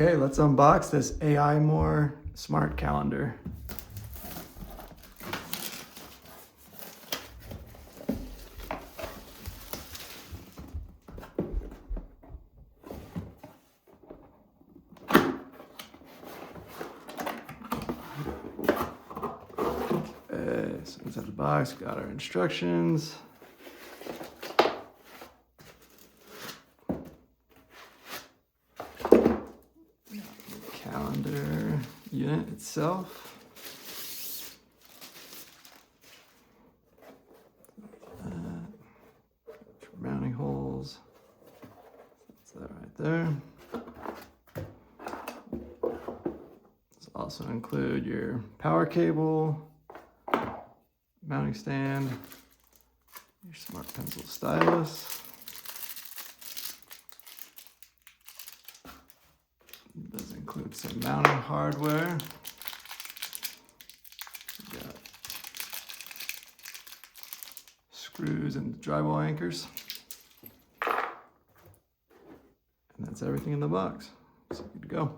Okay, let's unbox this AiMOR smart calendar. Okay, so inside the box, got our instructions. Calendar unit itself. Mounting holes. That's that right there. This also include your power cable, mounting stand, your smart pencil stylus. It does include some mounting hardware. We've got screws and drywall anchors. And that's everything in the box. So good to go.